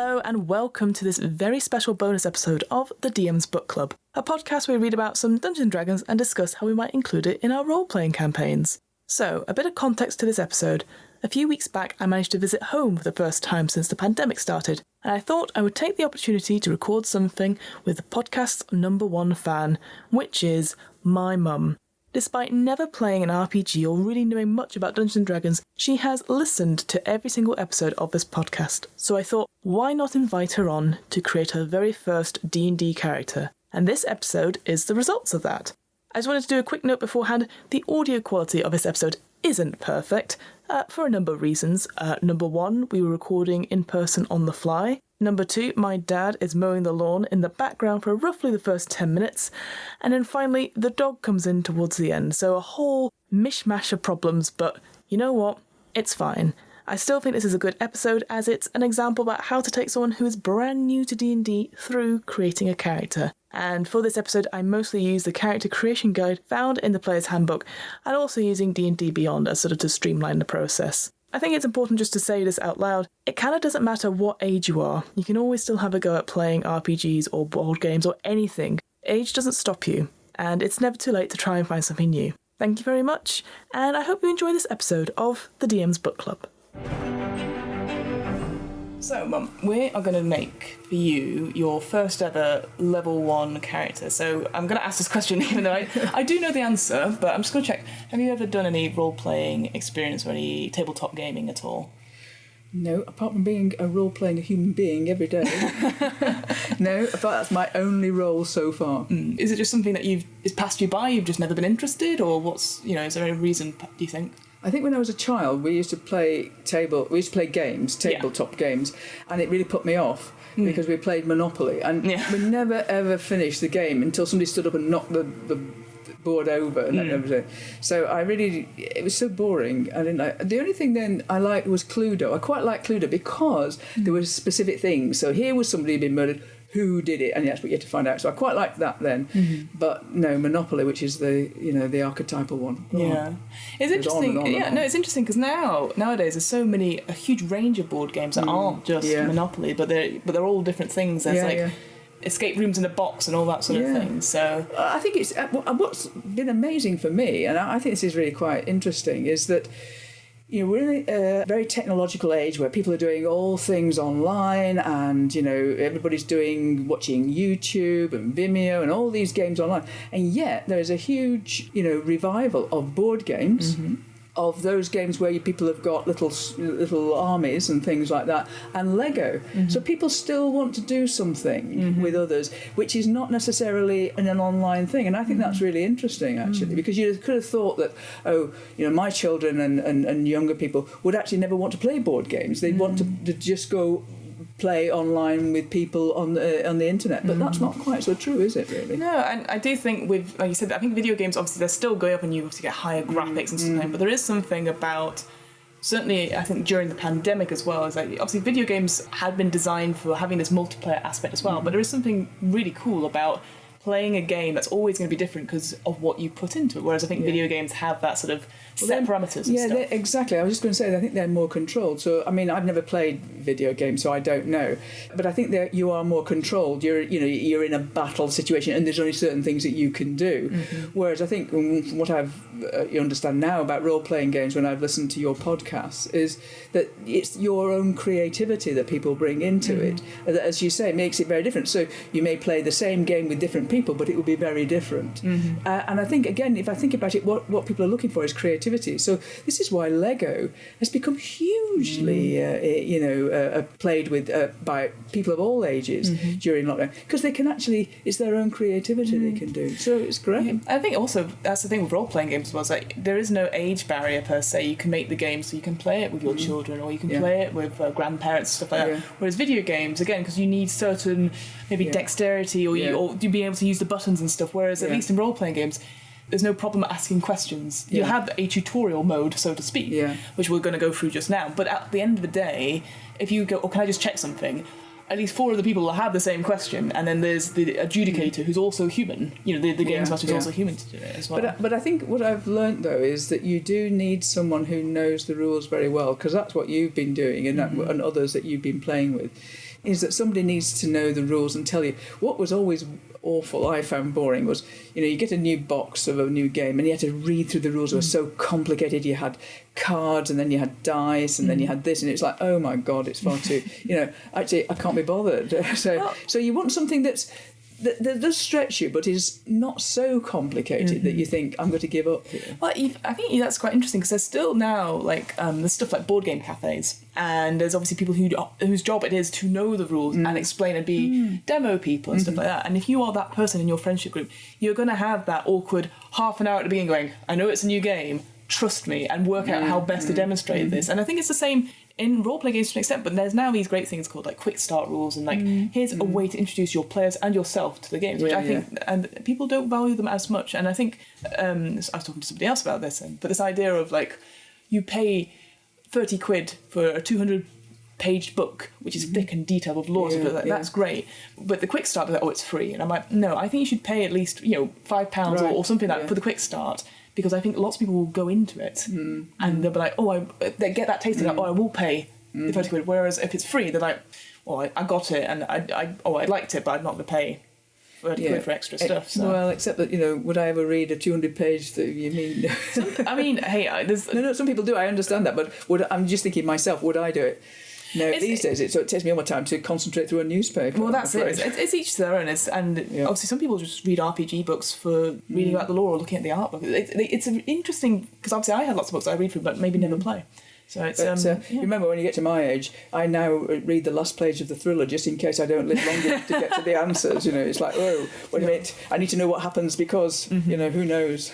Hello and welcome to this very special bonus episode of the DM's Book Club, a podcast where we read about some Dungeons & Dragons and discuss how we might include it in our role-playing campaigns. So, a bit of context to this episode. A few weeks back I managed to visit home for the first time since the pandemic started, and I thought I would take the opportunity to record something with the podcast's #1 fan, which is my mum. Despite never playing an RPG or really knowing much about Dungeons & Dragons, she has listened to every single episode of this podcast. So I thought, why not invite her on to create her very first D&D character? And this episode is the results of that. I just wanted to do a quick note beforehand. The audio quality of this episode isn't perfect, for a number of reasons. Number one, we were recording in person on the fly. Number two, my dad is mowing the lawn in the background for roughly the first 10 minutes. And then finally, the dog comes in towards the end. So a whole mishmash of problems, but you know what? It's fine. I still think this is a good episode as it's an example about how to take someone who is brand new to D&D through creating a character. And for this episode, I mostly use the character creation guide found in the player's handbook and also using D&D Beyond as sort of to streamline the process. I think it's important just to say this out loud. It kind of doesn't matter what age you are. You can always still have a go at playing RPGs or board games or anything. Age doesn't stop you, and it's never too late to try and find something new. Thank you very much, and I hope you enjoy this episode of the DM's Book Club. So, Mum, we are going to make for you your first ever level 1 character. So I'm going to ask this question even though I do know the answer, but I'm just going to check. Have you ever done any role-playing experience or any tabletop gaming at all? No, apart from being a role-playing a human being every day. No, but that's my only role so far. Is it just something that is passed you by, you've just never been interested, or what's, is there any reason, do you think? I think when I was a child, we used to play games, tabletop games, and it really put me off because we played Monopoly, and we never ever finished the game until somebody stood up and knocked the board over and everything. So it was so boring. I didn't like. The only thing then I liked was Cluedo. I quite liked Cluedo because there were specific things. So here was somebody who'd been murdered. Who did it? And that's what you had to find out. So I quite liked that then. But no, Monopoly, which is the archetypal one. It's interesting. It's interesting because nowadays there's a huge range of board games that aren't just Monopoly, but they're all different things. There's escape rooms in a box and all that sort of thing. So I think it's what's been amazing for me, and I think this is really quite interesting, is that we're in a very technological age where people are doing all things online, and everybody's watching YouTube and Vimeo and all these games online, and yet there is a huge revival of board games. Of those games where people have got little armies and things like that, and Lego. So people still want to do something with others, which is not necessarily an online thing. And I think that's really interesting, actually, because you could have thought that, my children and younger people would actually never want to play board games. They'd want to just go play online with people on the internet, but that's not quite so true, is it, really? No, and I do think with, like you said, I think video games, obviously they're still going up and you obviously get higher graphics and stuff, but there is something about, certainly I think during the pandemic as well, is like obviously video games had been designed for having this multiplayer aspect as well, but there is something really cool about playing a game that's always going to be different because of what you put into it, whereas I think video games have that sort of set parameters and stuff. Yeah, exactly. I was just going to say, I think they're more controlled. So, I mean, I've never played video games, so I don't know. But I think that you are more controlled. You're in a battle situation, and there's only certain things that you can do. Whereas I think what you understand now about role-playing games when I've listened to your podcasts is that it's your own creativity that people bring into it. That, as you say, makes it very different. So you may play the same game with different people, but it will be very different. And I think, again, if I think about it, what people are looking for is creativity. So this is why Lego has become hugely, played with by people of all ages during lockdown, because they can actually, it's their own creativity they can do. So it's great. Yeah. I think also that's the thing with role-playing games was like there is no age barrier per se. You can make the game so you can play it with your children, or you can play it with grandparents, stuff like that. Whereas video games, again, because you need certain dexterity or you being able to use the buttons and stuff. Whereas at least in role-playing games, there's no problem asking questions. You have a tutorial mode, so to speak, which we're going to go through just now. But at the end of the day, if you go, can I just check something? at least 4 other people will have the same question, and then there's the adjudicator who's also human. The games master is also human to do it as well. But I think what I've learnt though is that you do need someone who knows the rules very well, because that's what you've been doing, and and others that you've been playing with, is that somebody needs to know the rules and tell you. What was always awful, I found boring, was you get a new box of a new game and you had to read through the rules. It was so complicated. You had cards and then you had dice and then you had this, and it's like, oh my god, it's far too actually I can't be bothered. So you want something that does stretch you, but is not so complicated that you think, I'm going to give up here. Well, I think that's quite interesting, because there's still now there's stuff like board game cafes, and there's obviously people whose job it is to know the rules and explain and be demo people and stuff like that. And if you are that person in your friendship group, you're going to have that awkward half an hour at the beginning going, I know it's a new game, trust me, and work out how best to demonstrate this. And I think it's the same in role-playing games to an extent, but there's now these great things called quick start rules, and here's a way to introduce your players and yourself to the games, which I think and people don't value them as much. And I think I was talking to somebody else about this, but this idea of you pay 30 quid for a 200-page book, which is thick and detailed with laws, that's great. But the quick start, they're like, it's free, and I'm like, no, I think you should pay at least £5 or something like that for the quick start. Because I think lots of people will go into it and they'll be like, they get that taste of I will pay the 30 quid. Whereas if it's free, they're like, I got it and I liked it, but I'm not going to pay 30 quid for extra stuff. So. Well, except that, would I ever read a 200-page thing? You mean? I mean, hey, No, some people do, I understand that, but I'm just thinking myself, would I do it? No, these days it takes me all my time to concentrate through a newspaper. Well, that's it. It's each their own. Obviously some people just read RPG books for reading about the lore or looking at the art book. It's interesting, because obviously I had lots of books I read through, but maybe never play. So it's. Remember, when you get to my age, I now read the last page of the thriller just in case I don't live long enough to get to the answers. It's like, wait a minute, I need to know what happens because who knows.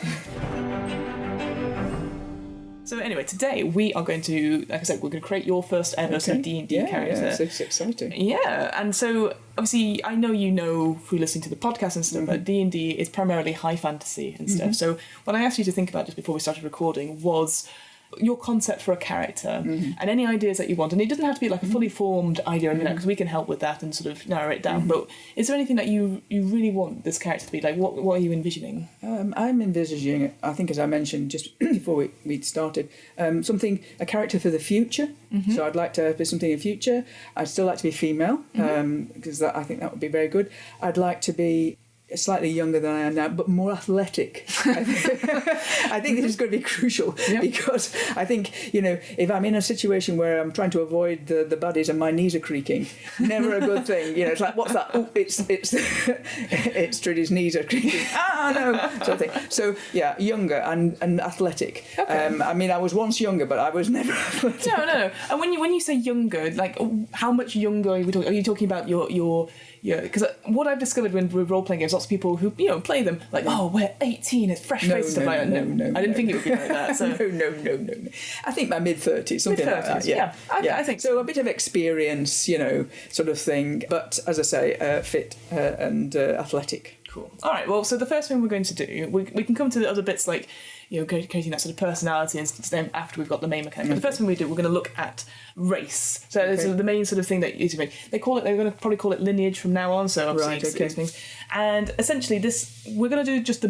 So anyway, today we are going to, like I said, we're going to create your first ever sort of D&D character. Yeah, it's exciting. Yeah, and so obviously I know through listening to the podcast and stuff, but D&D is primarily high fantasy and stuff. So what I asked you to think about just before we started recording was your concept for a character and any ideas that you want. And it doesn't have to be like a fully formed idea, because we can help with that and sort of narrow it down. But is there anything that you really want this character to be? Like, what are you envisioning? I'm envisaging, I think, as I mentioned just before we started, a character for the future. So I'd like to be something in the future. I'd still like to be female, because I think that would be very good. I'd like to be slightly younger than I am now, but more athletic. I think this is going to be crucial because I think, if I'm in a situation where I'm trying to avoid the buddies and my knees are creaking, never a good thing. It's like, what's that? Oh, it's Trudy's knees are creaking. No, sort of thing. So yeah, younger and athletic. Okay. I was once younger, but I was never athletic. No. And when you say younger, like how much younger are we talking? Are you talking about your because what I've discovered with role-playing games, lots of people who we're them like, we're 18, it's fresh face stuff like that. No, I didn't think it would be like that. So. No. I think my mid-30s, something like that. Yeah. I think so. A bit of experience, sort of thing. But as I say, fit and athletic. Cool. All right. Well, so the first thing we're going to do, we can come to the other bits like creating that sort of personality and stuff after we've got the main mechanic. But the first thing we do, we're going to look at race. So it's the main sort of thing that is they're going to probably call it lineage from now on. So obviously these things. And essentially we're going to do just the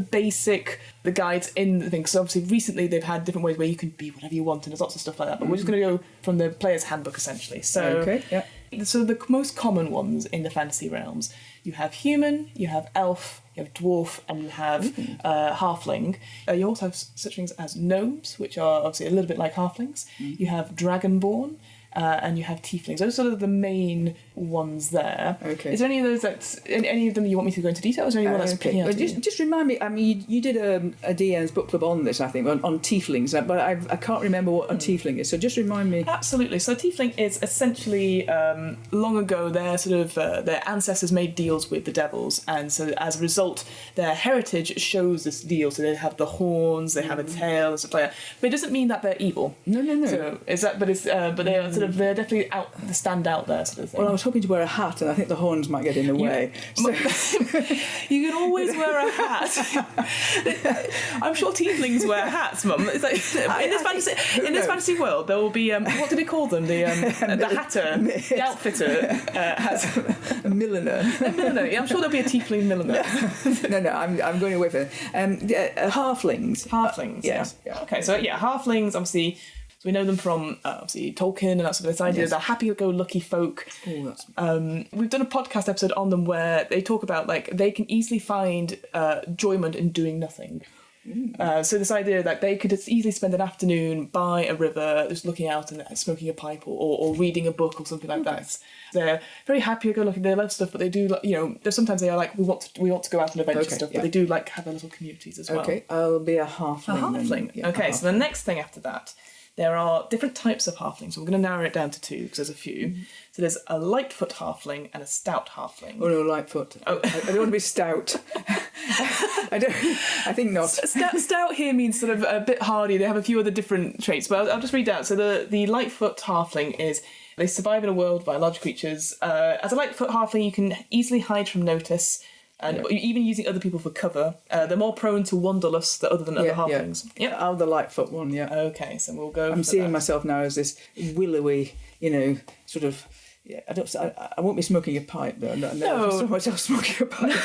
guides in the thing. Because obviously recently they've had different ways where you can be whatever you want, and there's lots of stuff like that. But we're just going to go from the player's handbook essentially. So So the most common ones in the fantasy realms, you have human, you have elf, you have dwarf, and you have halfling. You also have such things as gnomes, which are obviously a little bit like halflings. You have dragonborn, and you have tieflings. Those are sort of the main ones there. Okay. Is there any of those any of them you want me to go into detail? Or is there anyone that's well, just remind me. I mean, you did a DM's book club on this, I think, on tieflings, but I can't remember what a tiefling is. So just remind me. Absolutely. So a tiefling is essentially long ago their sort of their ancestors made deals with the devils, and so as a result, their heritage shows this deal. So they have the horns, they have a tail, and stuff like that. But it doesn't mean that they're evil. No. So is that? But they are sort of they're definitely stand out there sort of thing. Well, I was hoping to wear a hat, and I think the horns might get in the way. So. You can always wear a hat. I'm sure tieflings wear hats, Mum. It's like, in this fantasy world, there will be what do they call them? The hatter, the outfitter has a milliner. A milliner. Yeah, I'm sure there'll be a tiefling milliner. No, I'm going away from it. Halflings. Halflings. Yes. Yeah. Okay. So halflings. Obviously. We know them from obviously Tolkien and that sort of this idea. They're happy-go-lucky folk. We've done a podcast episode on them where they talk about like they can easily find enjoyment in doing nothing. So this idea that they could just easily spend an afternoon by a river just looking out and smoking a pipe or reading a book or something like that. They're very happy-go-lucky. They love stuff, but they do sometimes they are like we want to go out and adventure stuff, but they do like have their little communities as well. Okay, I'll be a halfling. A halfling. Yeah, okay, so the next thing after that. There are different types of halflings, so we're going to narrow it down to 2 because there's a few. So there's a lightfoot halfling and a stout halfling. Oh no, lightfoot. Oh. I don't want to be stout. I think not. Stout here means sort of a bit hardy. They have a few other different traits, but I'll just read out. So the lightfoot halfling is they survive in a world by large creatures. As a lightfoot halfling, you can easily hide from notice. And even using other people for cover, they're more prone to wanderlust other than other halflings. Yeah, I'm the lightfoot one. Yeah. Okay, so we'll go. I'm seeing myself now as this willowy, sort of. Yeah, I won't be smoking a pipe though. No, so much else smoking a pipe.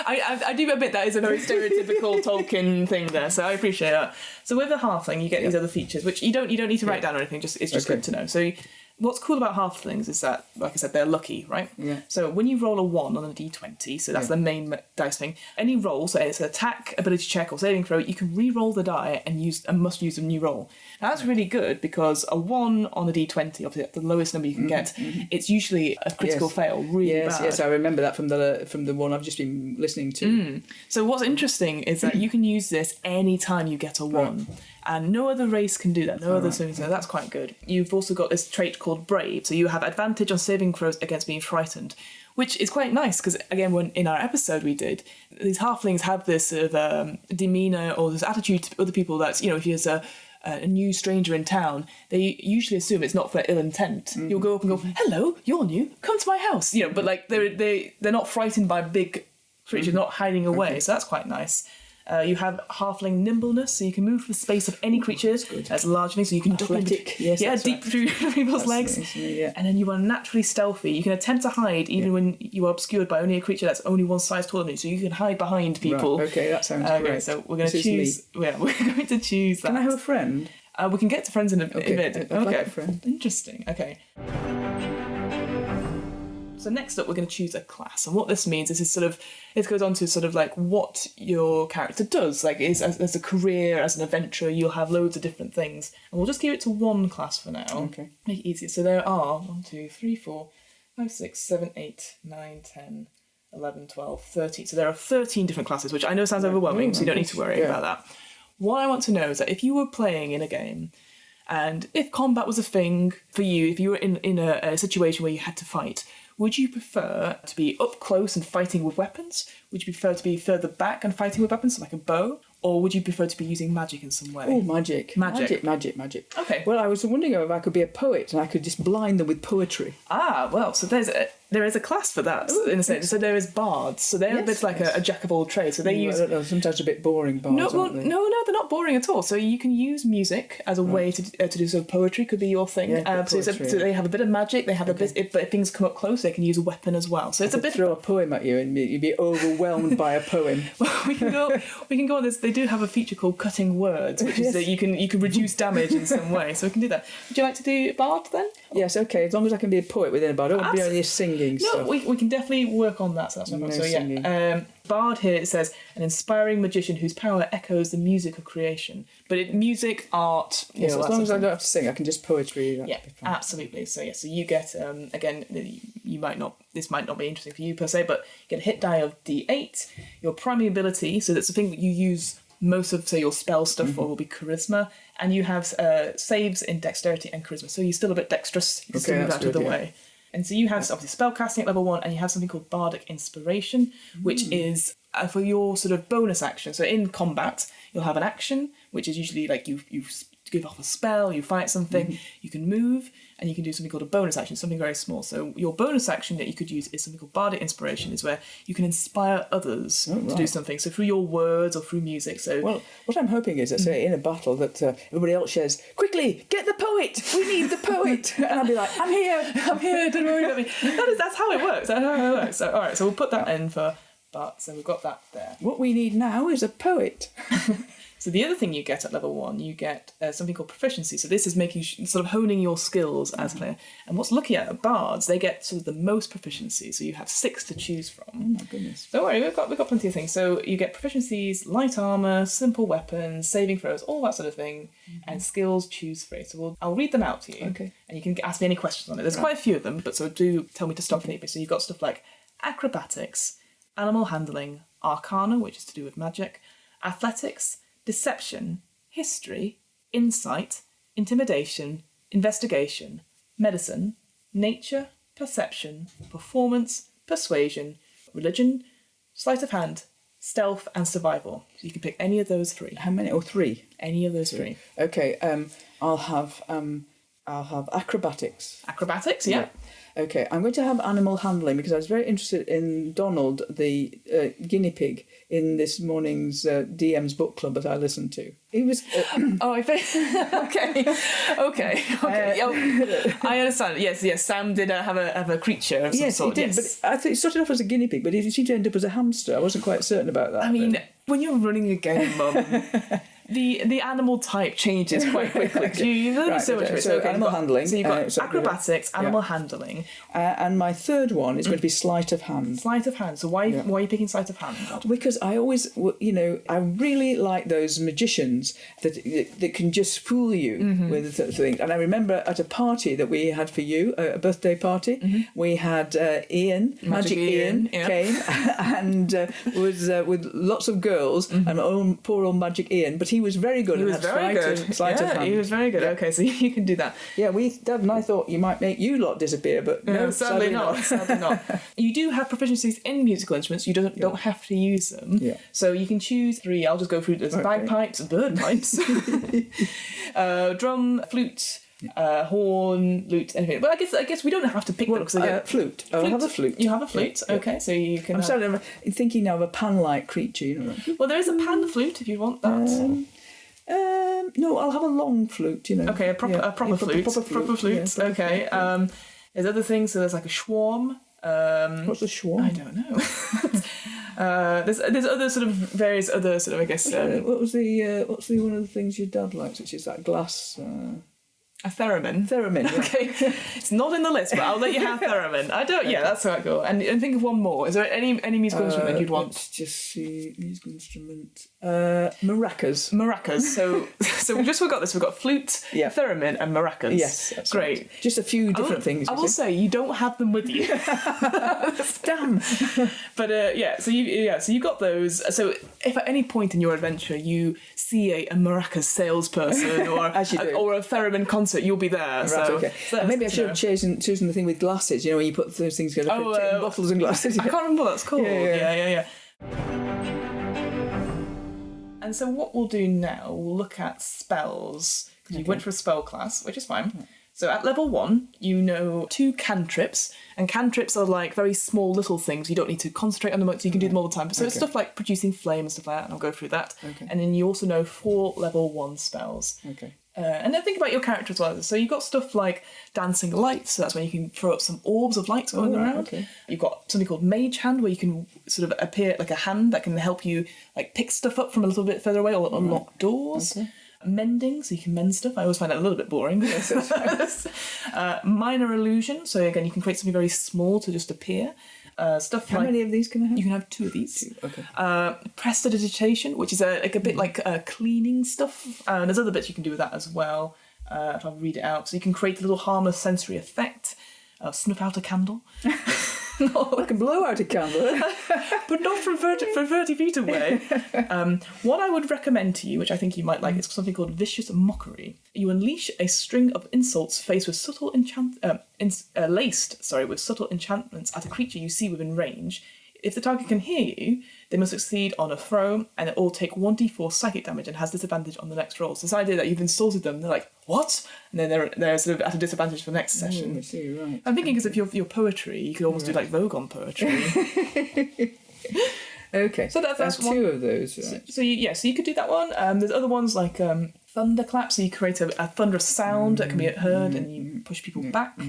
I do admit that is a very stereotypical Tolkien thing there, so I appreciate that. So with a halfling, you get these other features, which you don't need to write down or anything. It's just good to know. So. What's cool about halflings is that, like I said, they're lucky, right? Yeah. So when you roll a 1 on a d20, so that's the main dice thing, any roll, so it's an attack, ability check, or saving throw, you can re-roll the die and must use a new roll. Now that's really good because a 1 on a d20, obviously the lowest number you can get, it's usually a critical fail, really bad. Yes, I remember that from the one I've just been listening to. So what's interesting is that you can use this any time you get a 1. Right. And no other race can do that. No other so that's quite good. You've also got this trait called Brave, so you have advantage on saving throws against being frightened, which is quite nice because, again, when in our episode we did, these halflings have this sort of demeanour or this attitude to other people that's, if there's a new stranger in town, they usually assume it's not for ill intent. You'll go up and go, hello, you're new, come to my house. But like they're not frightened by big creatures, not hiding away, so that's quite nice. You have halfling nimbleness, so you can move the space of any creature that's large enough, so you can duck deep through people's legs. And then you are naturally stealthy. You can attempt to hide even when you are obscured by only a creature that's only one size taller than you, so you can hide behind people. Right. Okay, that sounds great. So we're going to choose. Yeah, we're going to choose that. Can I have a friend? We can get to friends in a bit. I'd like a friend. Interesting. Okay. So next up, we're going to choose a class, and what this means is it goes on to sort of like what your character does. Like, as a career, as an adventurer, you'll have loads of different things, and we'll just keep it to one class for now. Okay. Make it easier. So there are 1, 2, 3, 4, 5, 6, 7, 8, 9, 10, 11, 12, 13. So there are 13 different classes, which I know sounds overwhelming, so you don't need to worry about that. What I want to know is that if you were playing in a game, and if combat was a thing for you, if you were in a situation where you had to fight, would you prefer to be up close and fighting with weapons? Would you prefer to be further back and fighting with weapons, so like a bow? Or would you prefer to be using magic in some way? Oh, magic. Magic. Okay. Well, I was wondering if I could be a poet and I could just blind them with poetry. Ah, well, so there is a class for that, in a sense. So there is bards. So they're a bit like a jack of all trades. So they use... I don't know, sometimes a bit boring bards, aren't they? No, they're not boring at all. So you can use music as a way to do sort of poetry, could be your thing. So they have a bit of magic, they have a bit... But if things come up close, they can use a weapon as well. So it's a bit... throw a poem at you and you'd be overwhelmed by a poem. Well, we can go on this. They do have a feature called cutting words, which is that you can reduce damage in some way. So we can do that. Would you like to do bard then? Yes, okay. As long as I can be a poet within a bard. I don't want to be only singing stuff. No, we can definitely work on that. So that's no problem. So yeah, bard here it says an inspiring magician whose power echoes the music of creation. But music, art. Yeah, as long as I don't have to sing, I can just poetry. Yeah, absolutely. So so you get again. This might not be interesting for you per se, but you get a hit die of D8. Your primary ability, so that's the thing that you use most of, say, your spell stuff for, will be charisma, and you have saves in dexterity and charisma. So you're still a bit dexterous. You can still move out of the way. And so you have obviously spell casting at level 1, and you have something called bardic inspiration, which is for your sort of bonus action. So in combat, you'll have an action, which is usually like you give off a spell, you fight something, you can move, and you can do something called a bonus action, something very small. So your bonus action that you could use is something called Bardic Inspiration, is where you can inspire others to do something. So through your words or through music. So well, what I'm hoping is that, say, in a battle that everybody else shares, quickly, get the poet! We need the poet! And I'll be like, I'm here, don't worry about me. That's how it works. So, all right, so we'll put that in for Bart. So we've got that there. What we need now is a poet. So the other thing you get at level 1, you get something called proficiency. So this is making sort of honing your skills as a player. And what's lucky at bards, they get sort of the most proficiency. So you have 6 to choose from. Oh my goodness! Don't worry, we've got plenty of things. So you get proficiencies, light armor, simple weapons, saving throws, all that sort of thing, and skills. Choose 3. So I'll read them out to you. Okay. And you can ask me any questions on it. There's quite a few of them, but so do tell me to stop me. So you've got stuff like acrobatics, animal handling, arcana, which is to do with magic, athletics, deception, history, insight, intimidation, investigation, medicine, nature, perception, performance, persuasion, religion, sleight of hand, stealth, and survival. So you can pick any of those 3. How many? Or 3? Any of those 3. Okay. I'll have acrobatics. Acrobatics, yeah. Okay, I'm going to have animal handling because I was very interested in Donald, the guinea pig, in this morning's DM's book club that I listened to. He was... I think... Okay. I understand. Yes, Sam did have a creature of some sort. He did, but I think it started off as a guinea pig, but he seemed to end up as a hamster. I wasn't quite certain about that. I mean, when you're running a game, Mum... The animal type changes quite quickly. So animal handling. So you've got acrobatics, animal handling. And my third one is going to be sleight of hand. Sleight of hand. So why are you picking sleight of hand? Because I always, I really like those magicians that can just fool you with things. And I remember at a party that we had for you, a birthday party, we had Ian, Magic Ian came and was with lots of girls and poor old Magic Ian, but he was very good. He was very good. Sleight of hand. He was very good. Yeah. Okay, so you can do that. Yeah, Dad and I thought you might make you lot disappear, but no, sadly not. Sadly not. You do have proficiencies in musical instruments. You don't have to use them. Yeah. So you can choose 3. I'll just go through. There's bagpipes, birdpipes, drum, flute. Horn, lute, anything. But I guess we don't have to pick them. Flute. I have a flute. You have a flute. Yeah. Okay, so you can. I'm sorry, I'm thinking now of a pan-like creature. Well, there is a pan flute if you want that. No, I'll have a long flute. Okay, a proper flute. Proper flute. Yes, okay. There's other things. So there's like a schwarm. What's a schwarm? I don't know. There's other sort of various other sort of I guess. What's the one of the things your dad likes, which is that glass. A theremin. Theremin, yeah. Okay. It's not in the list, but I'll let you have theremin. I don't. Yeah, that's how I go. And think of one more. Is there any musical instrument that you'd want? Let's just see musical instrument. Maracas. Maracas. So we just forgot this. We've got flute, theremin, and maracas. Yes, that's great. Right. Just a few different things. I will say you don't have them with you. Damn. But so you got those. So if at any point in your adventure you see a maracas salesperson or a theremin concert, you'll be there. Right, so, okay. So maybe I should have chosen the thing with glasses. When you put those things together, bottles and glasses. I can't remember what that's called. Yeah. And so what we'll do now, we'll look at spells. Because you went for a spell class, which is fine. Yeah. So at level 1, you know 2 cantrips, and cantrips are like very small little things. You don't need to concentrate on them much, so you can do them all the time. So it's stuff like producing flame and stuff like that, and I'll go through that. Okay. And then you also know 4 level 1 spells. Okay. And then think about your character as well. So you've got stuff like dancing lights, so that's when you can throw up some orbs of light going around. Okay. You've got something called mage hand, where you can sort of appear like a hand that can help you like pick stuff up from a little bit further away or unlock doors. Okay. Mending, so you can mend stuff. I always find that a little bit boring. Minor illusion, so again you can create something very small to just appear. Stuff How many of these can I have? You can have 2 of these. 2, okay. Prestidigitation, which is a bit like cleaning stuff. There's other bits you can do with that as well. If I read it out, so you can create a little harmless sensory effect. Snuff out a candle. I can blow out a candle. But not from 30 feet away. What I would recommend to you, which I think you might like, is something called Vicious Mockery. You unleash a string of insults laced with subtle enchantments at a creature you see within range. If the target can hear you, they must succeed on a throw, and it will take 1d4 psychic damage and has disadvantage on the next roll. So this idea that you've insulted them, they're like, what? And then they're sort of at a disadvantage for the next session. I see, right. I'm thinking because if you're poetry, you could almost do like Vogon poetry. Okay, so that's one. two of those. Right? So you could do that one. There's other ones like thunderclap, so you create a thunderous sound that can be heard and you push people back.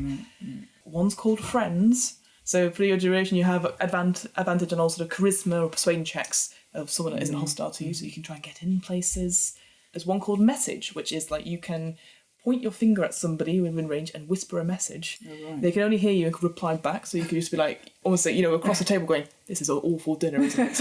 One's called Friends. So for your duration, you have advantage on all sort of charisma or persuasion checks of someone that isn't hostile to you, so you can try and get in places. There's one called Message, which is like you can point your finger at somebody within range and whisper a message. Oh, right. They can only hear you and can reply back, so you could just be like, almost like, across the table going, this is an awful dinner, isn't it?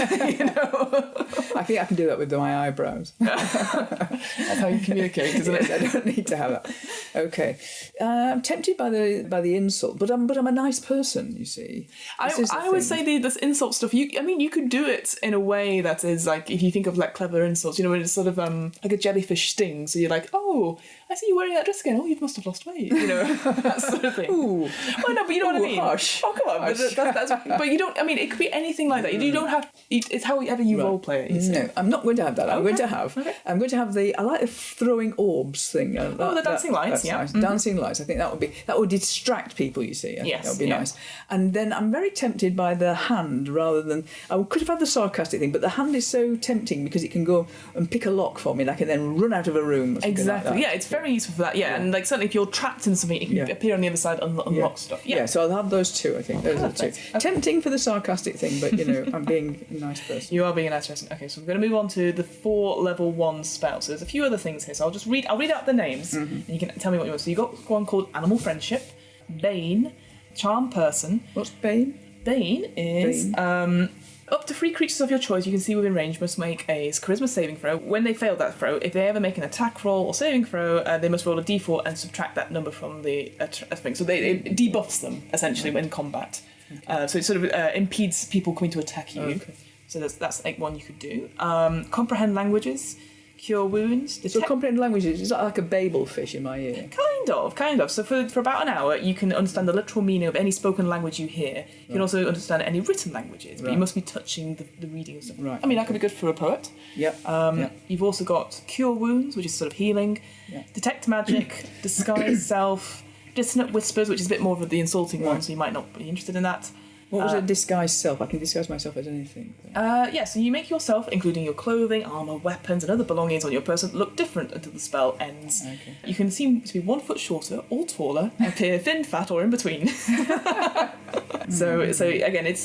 I think I can do that with my eyebrows. That's how you communicate, isn't it? I don't need to have that. Okay. I'm tempted by the insult, but I'm a nice person, you see. I would say this insult stuff, you could do it in a way that is like, if you think of like clever insults, when it's sort of like a jellyfish sting, so you're like, oh, I see you wearing that dress again, oh, you must have lost weight, that sort of thing. Ooh. Well, no, but you know what I mean? Harsh. Oh, come on. But you don't, it could be anything like that. You don't have, it's however you role play it. No, I'm not going to have that. I'm going to have I like the throwing orbs thing. The dancing lights, yeah. Nice. Dancing lights. I think that would distract people, you see. Yes. That would be nice. And then I'm very tempted by the hand rather than, I could have had the sarcastic thing, but the hand is so tempting because it can go and pick a lock for me and I can then run out of a room. Exactly. Like yeah, it's very useful for that. Yeah, and like certainly if you're trapped in something, it can appear on the other side and unlock stuff. Yeah. So I'll have those two, I think. Those are the two. Okay. Tempting for the sarcastic thing, but I'm being a nice person. You are being a nice person. Okay, so we're going to move on to the 4 level 1 spells. So there's a few other things here. So I'll read out the names and you can tell me what you want. So you got one called Animal Friendship, Bane, Charm Person. What's Bane? Bane is up to 3 creatures of your choice you can see within range must make a charisma saving throw. When they fail that throw, if they ever make an attack roll or saving throw, they must roll a d4 and subtract that number from the thing. So it debuffs them essentially when in combat. Okay. So it sort of impedes people coming to attack you. Okay. So that's like one you could do. Comprehend languages, cure wounds. So comprehend languages, is that like a Babel fish in my ear? Kind of. So for about an hour, you can understand the literal meaning of any spoken language you hear. You can also understand any written languages, but you must be touching the reading of stuff. Right. That could be good for a poet. Yep. You've also got cure wounds, which is sort of healing. Yep. Detect magic, disguise self, dissonant whispers, which is a bit more of the insulting one, so you might not be interested in that. What was a disguise self? I can disguise myself as anything. So you make yourself, including your clothing, armour, weapons, and other belongings on your person, look different until the spell ends. Okay. You can seem to be 1 foot shorter or taller, appear thin, fat, or in between. So again, it's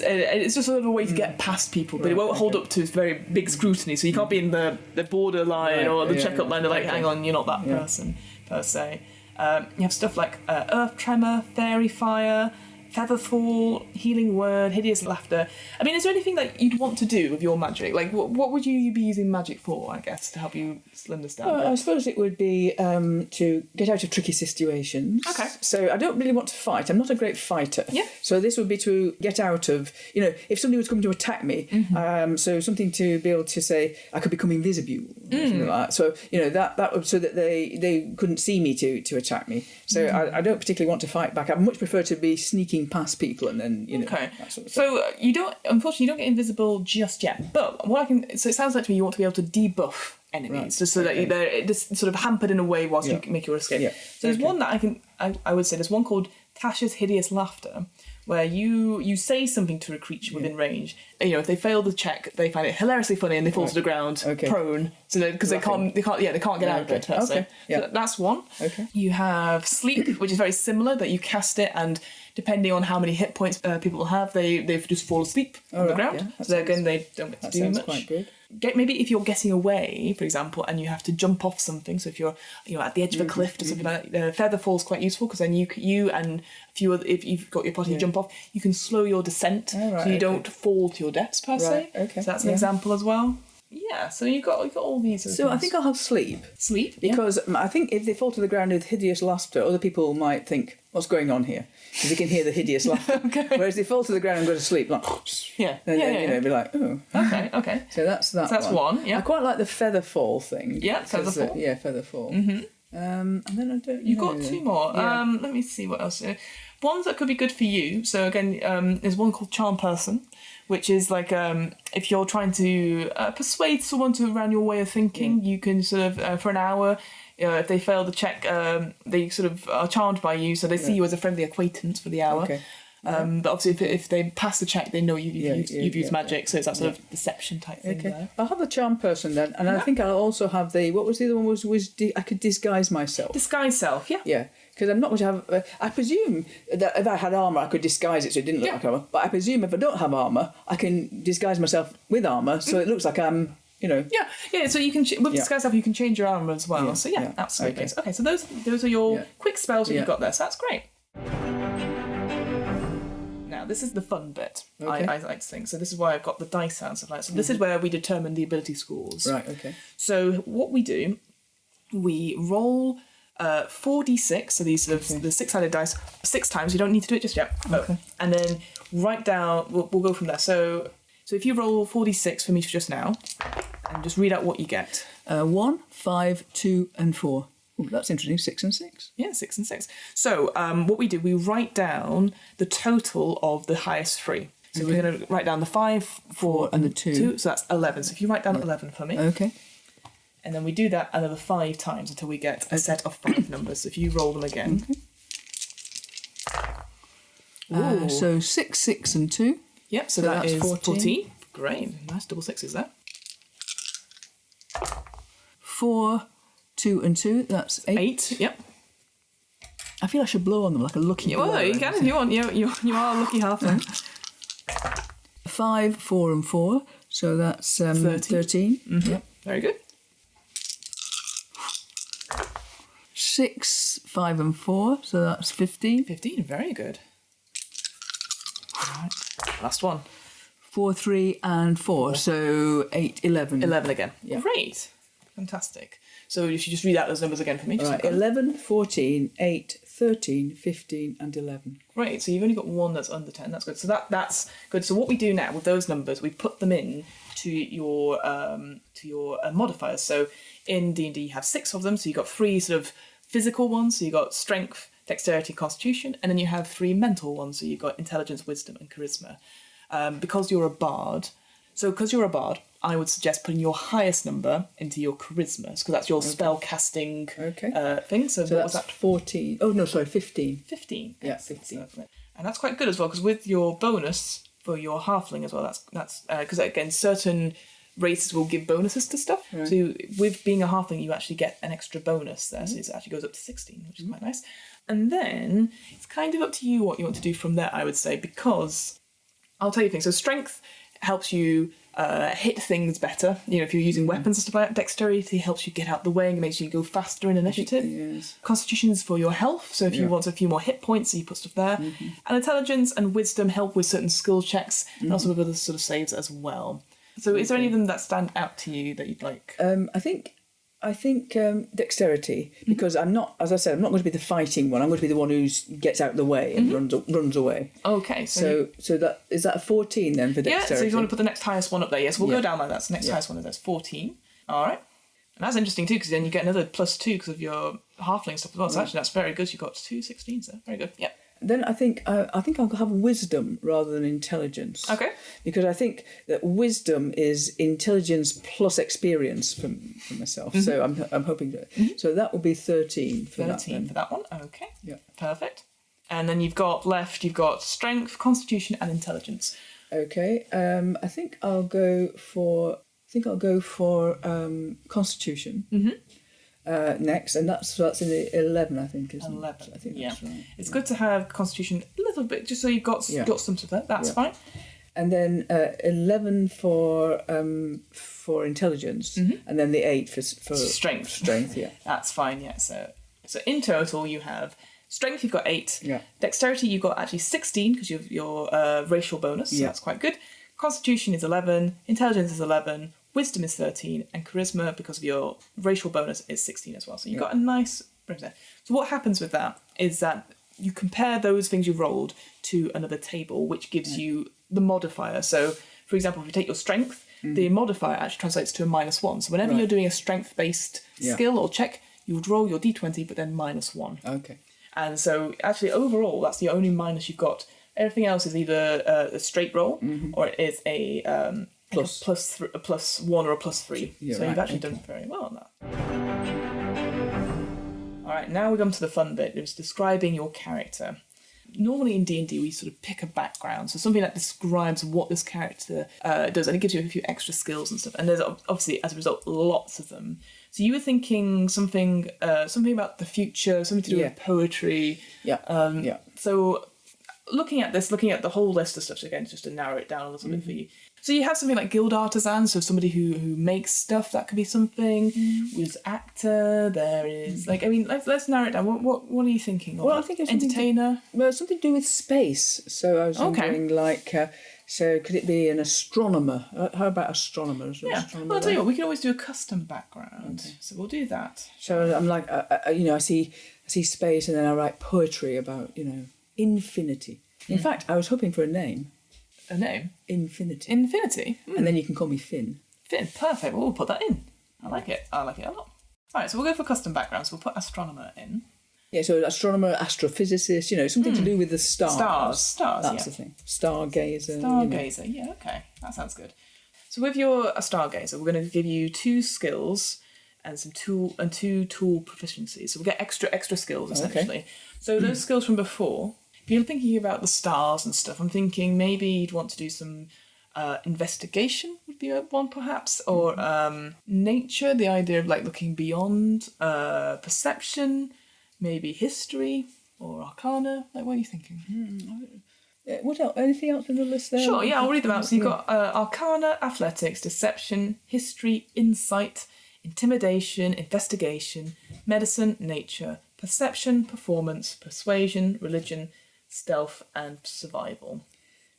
just sort of a way to get past people, but it won't hold up to very big scrutiny. So you can't be in the borderline or the checkup line. They're like, hang on, you're not that person per se. You have stuff like earth tremor, fairy fire, featherfall, healing word, hideous laughter. Is there anything that you'd want to do with your magic? Like, what would you be using magic for, I guess, to help you slim this down? I suppose it would be to get out of tricky situations. Okay. So I don't really want to fight. I'm not a great fighter. Yeah. So this would be to get out of, if somebody was coming to attack me, so something to be able to say, I could become invisible, or something like that. So, that would, so that they couldn't see me to attack me. So I don't particularly want to fight back. I much prefer to be sneaking past people and then that sort of stuff. So you don't get invisible just yet, but so it sounds like to me you want to be able to debuff enemies, just so that they're just sort of hampered in a way whilst you make your escape. So there's one that I would say there's one called Tasha's Hideous Laughter, where you say something to a creature within range. If they fail the check, they find it hilariously funny and they fall to the ground prone. So because they can't get out of it. So that's one. Okay. You have Sleep, which is very similar. That you cast it and depending on how many hit points people will have, they just fall asleep on the ground. So again, they don't get to do much. That sounds quite good. Maybe if you're getting away, for example, and you have to jump off something. So if you're at the edge of a cliff or something like that, feather fall's quite useful because then you and a few other, if you've got your party jump off, you can slow your descent so you don't fall to your deaths per se. Okay. So that's an example as well. Yeah, so you've got all these. So things. I think I'll have sleep. Sleep? Because I think if they fall to the ground with hideous laughter, other people might think, what's going on here? Because they can hear the hideous laughter. Okay. Whereas they fall to the ground and go to sleep, like, be like, oh. Okay. So that's that. So that's one. Yeah. I quite like the feather fall thing. Yeah, feather fall. Feather fall. Mm-hmm. And then I don't. You've got 2 more. Yeah. Let me see what else. Ones that could be good for you. So again, there's one called Charm Person, which is like if you're trying to persuade someone to around your way of thinking, you can sort of for an hour. If they fail the check, they sort of are charmed by you, so they see you as a friendly acquaintance for the hour. Okay. But obviously, if they pass the check, they know you've used magic, so it's that sort of deception type thing. There. I'll have the Charm Person then, and I think I'll also have the, what was the other one? I could disguise myself. Disguise self, yeah. Yeah, because I'm not going to have. I presume that if I had armour, I could disguise it so it didn't look like armour. But I presume if I don't have armour, I can disguise myself with armour, so it looks like I'm. Yeah. So you can with disguise self, you can change your armour as well. So absolutely. Okay. So those are your quick spells that you've got there. So that's great. Now this is the fun bit. I like to think. So this is why I've got the dice out and stuff like that. So this is where we determine the ability scores. Right. Okay. So what we do, we roll 4d6. So these are the 6-sided dice 6 times. You don't need to do it just yet. Okay. And then write down. We'll go from there. So if you roll 4d6 for me just now, and just read out what you get. 1, 5, 2, and 4. Ooh, that's interesting. 6 and 6. Yeah, 6 and 6. So what we do, we write down the total of the highest 3. So we're going to write down the 5, 4, and the 2. So that's 11. So if you write down 11 for me. Okay. And then we do that another 5 times until we get a set of 5 numbers. So if you roll them again. So 6, 6, and 2. Yep, so that is 14. Great. Nice double 6s there. 4, 2, and 2. That's 8. Yep. I feel I should blow on them like a lucky blow. Well, you can if you want. You are a lucky halfling. 5, 4, and 4. So that's 13. Mm-hmm. Yep. Very good. 6, 5, and 4. So that's 15. 15. Very good. All right. Last one. 4, 3, and 4. So 8, 11. 11 again. Yeah. Great. Fantastic. So you should just read out those numbers again for me. Right. 11, 14, 8, 13, 15, and 11. Great. So you've only got one that's under 10. That's good. So that's good. So what we do now with those numbers, we put them in to your modifiers. So in D&D you have 6 of them. So you've got 3 sort of physical ones. So you've got strength, dexterity, constitution, and then you have 3 mental ones. So you've got intelligence, wisdom, and charisma. Because you're a bard, I would suggest putting your highest number into your charisma, because that's your spell casting thing. So what was that? 14. Oh, no, sorry, 15. 15. Yeah, 15. And that's quite good as well, because with your bonus for your halfling as well, that's because again, certain races will give bonuses to stuff. Right. So with being a halfling, you actually get an extra bonus there. So it actually goes up to 16, which is quite nice. And then it's kind of up to you what you want to do from there, I would say, because I'll tell you things. So strength helps you hit things better. If you're using weapons and stuff like that. Dexterity helps you get out the way and makes you go faster in initiative. Yes. Constitution is for your health. So if you want a few more hit points, so you put stuff there. Mm-hmm. And intelligence and wisdom help with certain skill checks and also with other sort of saves as well. So is there any of them that stand out to you that you'd like? I think dexterity, because I'm not, as I said, I'm not going to be the fighting one. I'm going to be the one who gets out of the way and runs away. Okay. So that is that a 14 then for dexterity? Yeah, so you want to put the next highest one up there. Yes, we'll go down like that. So next highest one is 14. All right. And that's interesting too, because then you get another +2 because of your halfling stuff as well. So actually that's very good. You've got 2 16s there. Very good. Yep. Then I think I'll have wisdom rather than intelligence. Okay. Because I think that wisdom is intelligence plus experience for myself. Mm-hmm. So I'm hoping that. Mm-hmm. So that will be 13 for 13 for that one. Okay. Yeah. Perfect. And then you've got strength, constitution, and intelligence. Okay. I think I'll go for constitution. Mm-hmm. Next, and that's in the 11, I think, isn't 11. it? I think that's right. It's good to have constitution a little bit, just so you've got some stuff there. That's fine. And then 11 for intelligence, and then the 8 for strength. Strength, yeah. That's fine, yeah. So in total, you have strength, you've got 8. Yeah. Dexterity, you've got actually 16 because you have your racial bonus, so that's quite good. Constitution is 11, intelligence is 11, wisdom is 13, and charisma, because of your racial bonus, is 16 as well. So you've got a nice range there. So what happens with that is that you compare those things you rolled to another table, which gives you the modifier. So, for example, if you take your strength, the modifier actually translates to a -1. So whenever you're doing a strength-based skill or check, you would roll your d20, but then -1. Okay. And so actually overall, that's the only minus you've got. Everything else is either a straight roll or it is a plus a +1 or a +3. So you've actually done very well on that. All right, now we come to the fun bit. It's describing your character. Normally in D&D we sort of pick a background, so something that describes what this character does, and it gives you a few extra skills and stuff. And there's obviously, as a result, lots of them. So you were thinking something about the future, something to do with poetry. So looking at the whole list of stuff, so again, just to narrow it down a little bit for you. So you have something like guild artisan, so somebody who makes stuff, that could be something. There's actor, there is let's narrow it down. What are you thinking of? Well, I think it's entertainer. Something to do with space. So I was wondering, so could it be an astronomer? How about astronomers? Well, I'll tell you what, we can always do a custom background. Okay. So we'll do that. So I'm like, I see space, and then I write poetry about, infinity. In fact, I was hoping for a name. A name? Infinity. Infinity? And then you can call me Finn. Finn, perfect. Well, we'll put that in. I like it a lot. All right, so we'll go for custom background. So we'll put astronomer in. Yeah, so astronomer, astrophysicist, something to do with the stars. Stars, That's the thing. Stargazer. Stargazer, yeah, okay. That sounds good. So with your stargazer, we're going to give you 2 skills and two tool proficiencies. So we'll get extra skills, essentially. Okay. So those skills from before, if you're thinking about the stars and stuff, I'm thinking maybe you'd want to do some investigation would be one perhaps, or nature, the idea of looking beyond, perception, maybe history or arcana. What are you thinking? What else? Anything else in the list there? Sure, yeah, I'll read them out. So you've got arcana, athletics, deception, history, insight, intimidation, investigation, medicine, nature, perception, performance, persuasion, religion, stealth, and survival.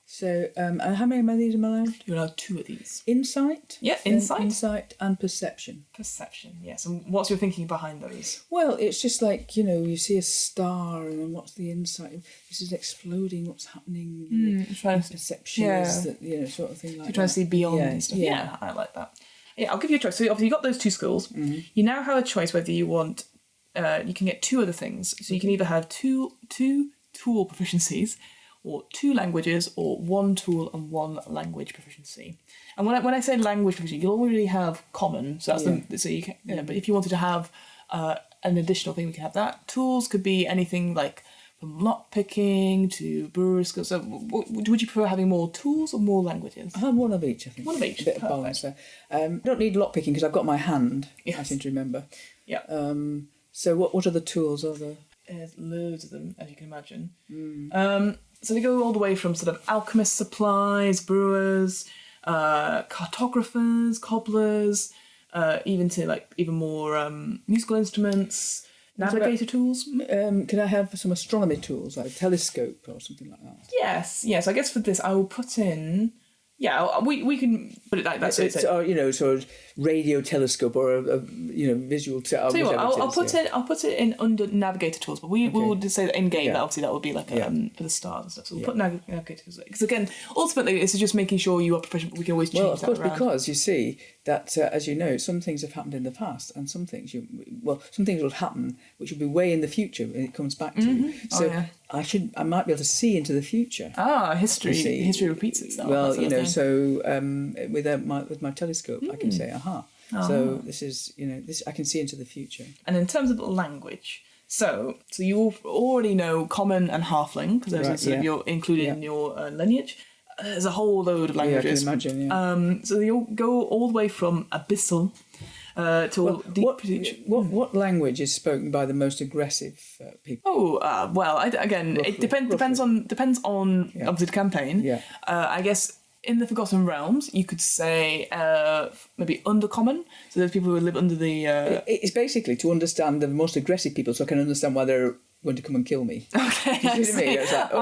So, how many of these am I allowed? You're allowed 2 of these. Insight? Yeah, insight. Insight and perception. Perception, yes. And what's your thinking behind those? Well, it's just you see a star and then what's the insight? This is exploding, what's happening? Perception is that, sort of thing like that. You're trying to see beyond and stuff. Yeah, I like that. Yeah, I'll give you a choice. So obviously you've got those 2 skills. Mm-hmm. You now have a choice whether you want, you can get 2 other things. So you can either have two tool proficiencies, or 2 languages, or 1 tool and 1 language proficiency. And when I say language proficiency, you'll already have common, so that's so you can. But if you wanted to have an additional thing, we can have that. Tools could be anything from lock picking to brewer's skills. So would you prefer having more tools or more languages? I have 1 of each, I think. 1 of each. A bit of balance there. I don't need lock picking because I've got my hand. Yes. I seem to remember. Yeah. So what are the tools? There's loads of them, as you can imagine. So they go all the way from sort of alchemist supplies, brewers, cartographers, cobblers, even to even more musical instruments, navigator tools. Can I have some astronomy tools, like a telescope or something like that? Yes. I guess for this I will put in. Yeah, we can put it like that. So sort of radio telescope or a visual. Tell you what, I'll put it in under navigator tools, but we will just say that in game that obviously that would be for the stars and stuff. So we'll put navigator tools because again, ultimately, this is just making sure you are proficient. But we can always change that around. Well, of course, because you see that as you know, some things have happened in the past, and some things will happen which will be way in the future when it comes back to you. So I might be able to see into the future. History repeats itself. Well, so with my telescope, I can say, aha. So this is, this I can see into the future. And in terms of language, so you already know common and halfling because those are you're included in your lineage. There's a whole load of languages. I can imagine. So you'll go all the way from abyssal to deep. What language is spoken by the most aggressive people? It depends on obviously the campaign. Yeah. I guess. In the Forgotten Realms, you could say maybe undercommon. So there's people who live under the... It's basically to understand the most aggressive people so I can understand why they're going to come and kill me. Okay, I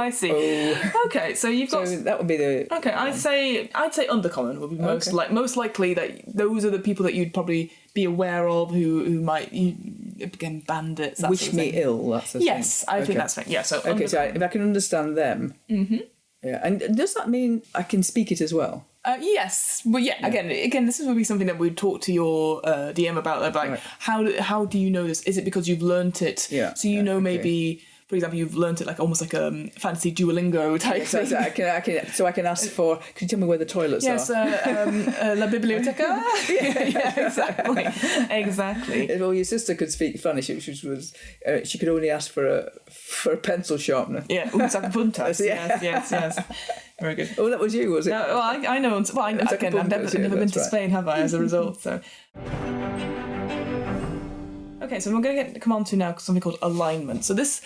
see. Okay, so you've got... So that would be the... Okay, I'd say undercommon would be most likely that those are the people that you'd probably be aware of who might... Again, bandits, that wish sort of me thing. ill, that's the thing. Yes, I think that's right. Yeah, so... Okay, so if I can understand them... Mm-hmm. Yeah, and does that mean I can speak it as well? Yes, but again, this would be something that we'd talk to your DM about. How do you know this? Is it because you've learnt it? Yeah. So maybe for example, you've learnt it like almost like a fantasy Duolingo type thing. So I can ask for, can you tell me where the toilets are? Yes, la biblioteca. Yeah, exactly. Well, your sister could speak Spanish, which was she could only ask for a pencil sharpener. Yeah, puntas. Yes. Very good. Oh, that was you, was it? No, well, I know. Well, again, I've never been to Spain, have I? As a result, so. Okay, so we're going to come on to now something called alignment. So this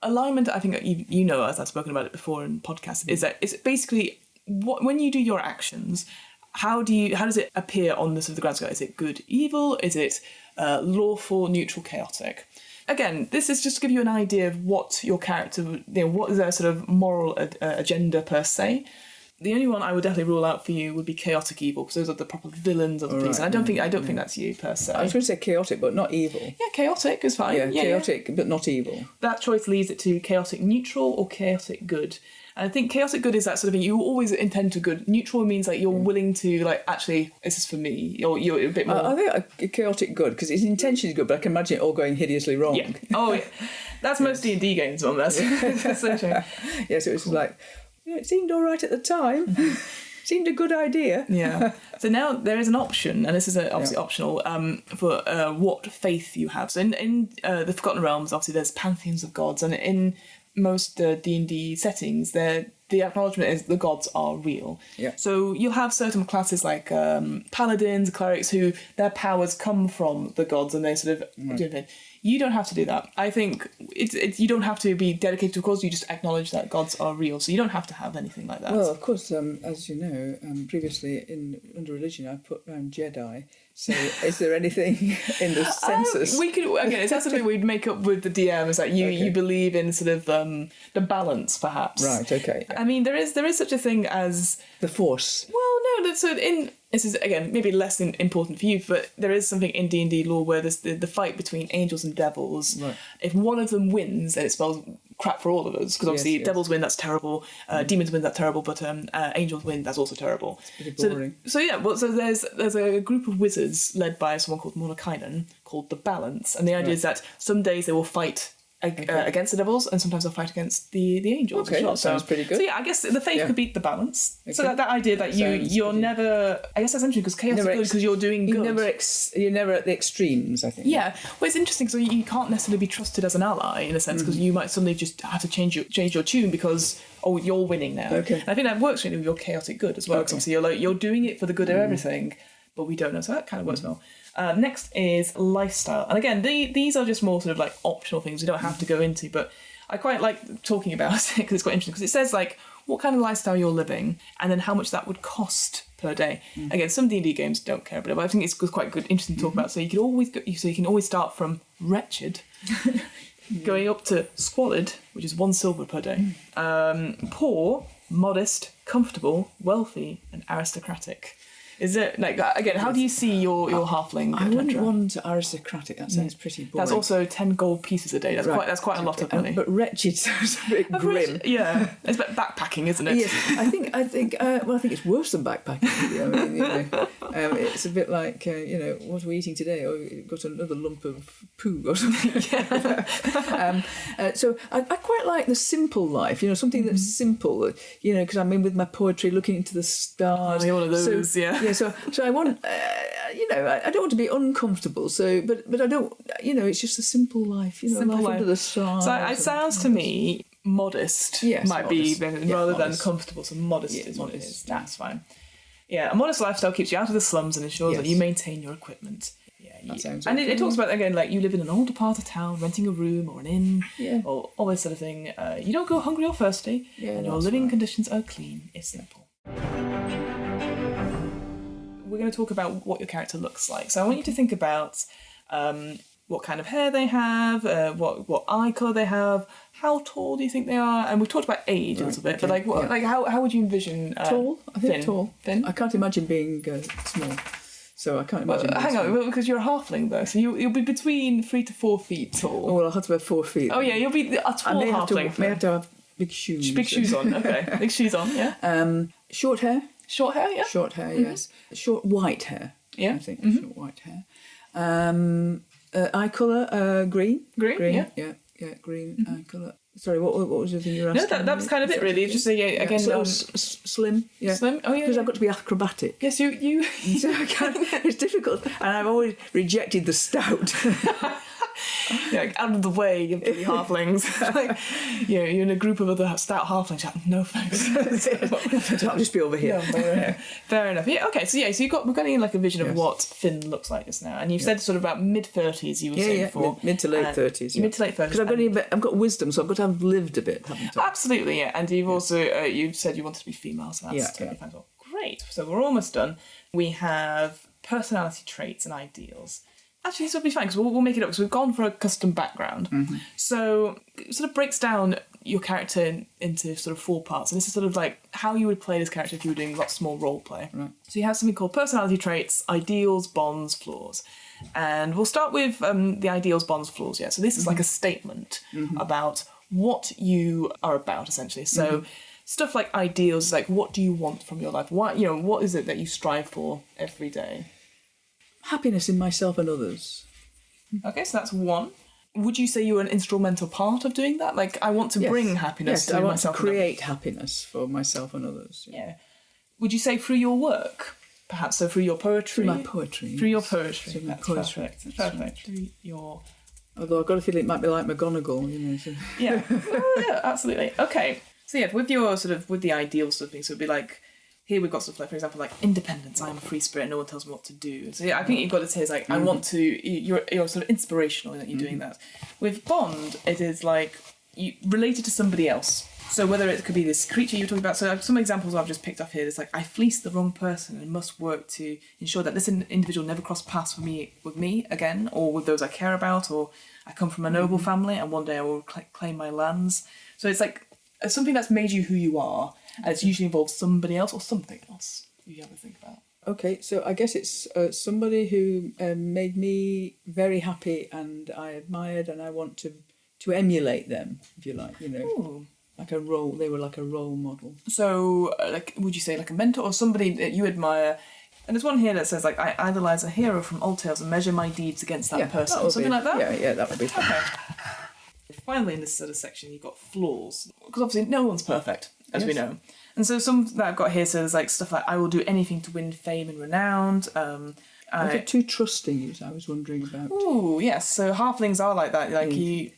alignment, I think you know, as I've spoken about it before in podcasts, is that it's basically when you do your actions, how does it appear on the sort of the grand scale? Is it good, evil? Is it lawful, neutral, chaotic? Again, this is just to give you an idea of what your character, what is their sort of moral agenda per se. The only one I would definitely rule out for you would be chaotic evil, because those are the proper villains of the piece. And I don't think that's you per se. I was going to say chaotic, but not evil. Yeah, chaotic is fine. Yeah, chaotic, but not evil. That choice leaves it to chaotic neutral or chaotic good. And I think chaotic good is that sort of thing. You always intend to good. Neutral means like you're willing to like, actually, this is for me. You're a bit more. I think a chaotic good, because its intention is good, but I can imagine it all going hideously wrong. Yeah. Oh, yeah. That's most D&D games on that. That's so true. Yeah, so it's like, it seemed all right at the time. Seemed a good idea. Yeah. So now there is an option, and this is obviously optional, for what faith you have. So in the Forgotten Realms, obviously there's pantheons of gods, and in most D&D settings, the acknowledgement is the gods are real. Yeah. So you'll have certain classes like paladins, clerics, who their powers come from the gods, and they sort of do it. You don't have to do that. I think you don't have to be dedicated to a cause. You just acknowledge that gods are real. So you don't have to have anything like that. Well, of course, as you know, previously under religion, I put down Jedi. So is there anything in the census? We could, again, it's something we'd make up with the DM, is that you believe in sort of the balance, perhaps. Right, okay. I mean, there is such a thing as... the Force. Well, no, this is, again, maybe less important for you, but there is something in D&D lore where there's the fight between angels and devils. Right. If one of them wins, then it spells crap for all of us, because obviously devils win, that's terrible, demons win, that's terrible, but angels win, that's also terrible. It's pretty boring. So there's a group of wizards led by someone called Mordekainen, called the Balance, and the idea is that some days they will fight against the devils, and sometimes they'll fight against the angels. Okay, as well. that sounds pretty good. So yeah, I guess the faith could beat the balance. Okay. So that idea that you're never, I guess that's interesting, because chaos is good because you're doing good. You're never at the extremes, I think. Yeah, well, it's interesting. So you can't necessarily be trusted as an ally in a sense, because you might suddenly just have to change your tune because you're winning now. Okay. And I think that works really with your chaotic good as well. Because obviously you're doing it for the good of everything, but we don't know. So that kind of works well. Next is lifestyle. And again, these are just more sort of like optional things we don't have to go into, but I quite like talking about it because it's quite interesting, because it says like what kind of lifestyle you're living and then how much that would cost per day. Again, some D&D games don't care about it, but I think it's quite good, interesting to talk about. So you can always start from wretched, going up to squalid, which is 1 silver per day, poor, modest, comfortable, wealthy, and aristocratic. Is it like, again, how do you see your halfling? I wouldn't want aristocratic. That sounds pretty boring. That's also 10 gold pieces a day. That's quite a lot of money. But wretched sounds a bit grim. Yeah, it's about backpacking, isn't it? Yes, I think it's worse than backpacking. It's a bit like what are we eating today? Oh, we've got another lump of poo or something. So I quite like the simple life. Something that's simple. Because I'm in with my poetry, looking into the stars. One of those, so, yeah. Yeah, so I want, I don't want to be uncomfortable. So, but I don't, it's just a simple life. Simple life under the stars. So it sounds to me modest might be rather than comfortable. So modest is what it is. That's fine. Yeah, a modest lifestyle keeps you out of the slums and ensures that you maintain your equipment. That sounds and it talks about, again, like you live in an older part of town, renting a room or an inn, or all this sort of thing. You don't go hungry or thirsty, and your living conditions are clean. It's simple. We're going to talk about what your character looks like. So I want you to think about what kind of hair they have, what eye colour they have, how tall do you think they are, and we've talked about age a little bit, but how would you envision tall? I think tall. Thin. I can't imagine being small, so I can't imagine. Hang on, because you're a halfling though, so you'll be between 3 to 4 feet tall. Oh, well, I'll have to have 4 feet. Oh yeah, you'll be a tall halfling. May have to have big shoes. Big shoes on. Okay, big shoes on. Yeah. Short hair. Short hair, yeah. Short hair, yes. Short white hair. Yeah. I think short white hair. Eye colour, green. Green, yeah, green eye colour. Sorry, what was the thing you were asking? No, that was kind of it, really. Just again, slim. Yeah. Slim. Oh yeah. Because I've got to be acrobatic. Yes, you. So it's difficult, and I've always rejected the stout. Out of the way, you bloody halflings. You're in a group of other stout halflings. Like, no thanks. I'll just be over here. Fair enough. Yeah. Okay. So we're getting like a vision of what Finn looks like just now, and you've said sort of about mid-30s. You were saying before mid to late 30s. Mid to late 30s. Because I've got wisdom, so I've got to have lived a bit, haven't I? Absolutely. Yeah. And you've also you've said you wanted to be female, so that's totally fine as well. Great. So we're almost done. We have personality traits and ideals. Actually, this will be fine because we'll make it up because we've gone for a custom background. Mm-hmm. So it sort of breaks down your character into sort of 4 parts. And this is sort of like how you would play this character if you were doing lots more role play. Right. So you have something called personality traits, ideals, bonds, flaws. And we'll start with the ideals, bonds, flaws. Yeah. So this is like a statement about what you are about, essentially. So stuff like ideals, like what do you want from your life? What is it that you strive for every day? Happiness in myself and others. Okay, so that's 1. Would you say you were an instrumental part of doing that? Like, I want to bring happiness to myself. Yes, I want to create happiness for myself and others. Yeah. Would you say through your work? Perhaps so through your poetry? Through my poetry. Through your poetry. Through my poetry. Perfect. Perfect. Through your... Although I've got a feeling it might be like McGonagall, So. Yeah. Yeah, absolutely. Okay. So yeah, with your sort of, with the ideal sort of thing, so it'd be like, here we've got stuff like, for example, like independence. I'm a free spirit. No one tells me what to do. So yeah, I think you've got to say is like, I want to. You're sort of inspirational in that you're doing that. With bond, it is like you related to somebody else. So whether it could be this creature you're talking about. So some examples I've just picked up here. It's like I fleeced the wrong person and must work to ensure that this individual never cross paths with me again, or with those I care about, or I come from a noble family and one day I will claim my lands. So it's like something that's made you who you are. And it's usually involves somebody else or something else you have to think about. Okay, so I guess it's somebody who made me very happy and I admired and I want to emulate them, if you like, Ooh. Like a role. They were like a role model. So, like, would you say like a mentor or somebody that you admire? And there's one here that says like, I idolise a hero from old tales and measure my deeds against that person. Something like that? Yeah, that would be fine. Okay. Finally, in this sort of section, you've got flaws. Because obviously no one's perfect, as we know. And so some that I've got here says like stuff like, I will do anything to win fame and renown. Like too trusting, I was wondering about. Ooh, yes. So halflings are like that. Like you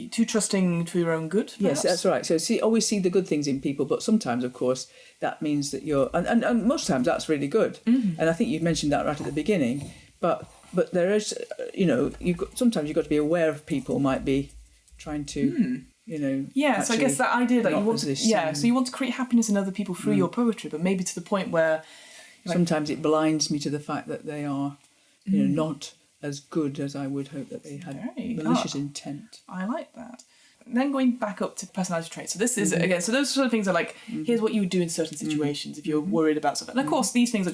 too trusting for your own good, perhaps? Yes, that's right. So always see the good things in people, but sometimes, of course, that means that you're... And most times that's really good. Mm-hmm. And I think you mentioned that right at the beginning. But there is, sometimes you've got to be aware of people might be trying to... Yeah, so I guess that idea that you want to, so you want to create happiness in other people through your poetry, but maybe to the point where sometimes it blinds me to the fact that they are, not as good as I would hope that they had malicious intent. I like that. And then going back up to personality traits. So this is again. So those sort of things are like, here's what you would do in certain situations if you're worried about something. And of course, these things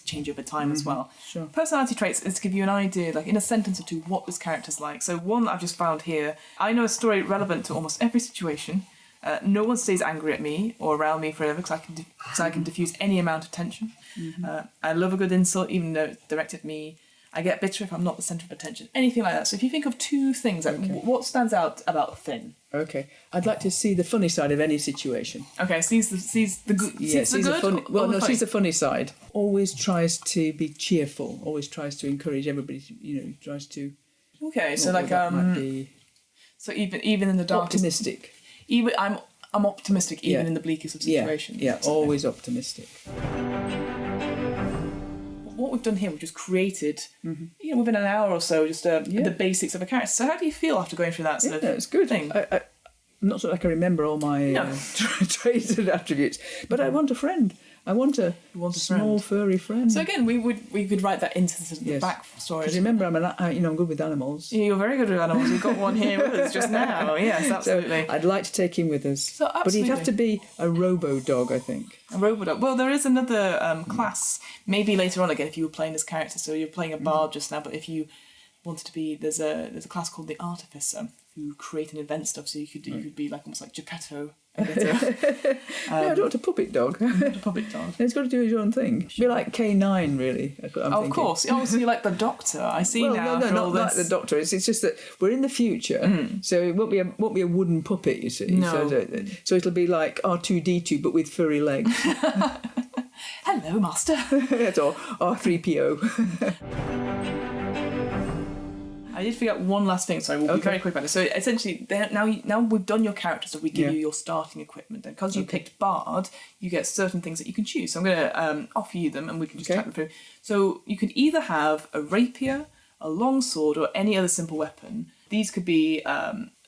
change over time as well. Sure. Personality traits is to give you an idea, like in a sentence or two, what this character's like. So one that I've just found here. I know a story relevant to almost every situation. No one stays angry at me or around me forever because I can diffuse any amount of tension. I love a good insult, even though it's directed at me. I get bitter if I'm not the centre of attention. Anything like that. So if you think of 2 things, what stands out about Finn? Okay, I'd like to see the funny side of any situation. Okay, sees the good. Yeah, sees the funny side. Always tries to be cheerful. Always tries to encourage everybody. Tries to. Okay, so like might be so even in the darkest. Optimistic. Even I'm optimistic even in the bleakest of situations. Yeah, always optimistic. What we've done here, we've just created, within an hour or so, just the basics of a character. So how do you feel after going through that sort of it's good. thing? I'm not sure I can remember all my traits and attributes, but I want a friend. I want a small furry friend. So again, we could write that into the back story. Because remember, I'm good with animals. You're very good with animals. We've got one here with us just now. Yes, absolutely. So I'd like to take him with us. But he'd have to be a robo dog, I think. A robo dog. Well, there is another class. Maybe later on again, if you were playing this character. So you're playing a bard just now, but if you wanted to be, there's a class called the Artificer who create and invent stuff. So you could be like almost like Geppetto No, I don't want a puppet dog. Not a puppet dog. It's got to do its own thing. Be like K9, really. That's what I'm thinking. Of course. Oh, so you're like the Doctor. I see now. No, after all not like this. the Doctor. It's just that we're in the future, so it won't be a wooden puppet. You see, No. so it'll be like R2D2, but with furry legs. Hello, Master. That's all. R3PO. I did forget one last thing, so we'll be very quick about it. So essentially, now we've done your character, so we give you your starting equipment. And because you picked Bard, you get certain things that you can choose. So I'm going to offer you them, and we can just chat them through. So you can either have a rapier, a longsword, or any other simple weapon. These could be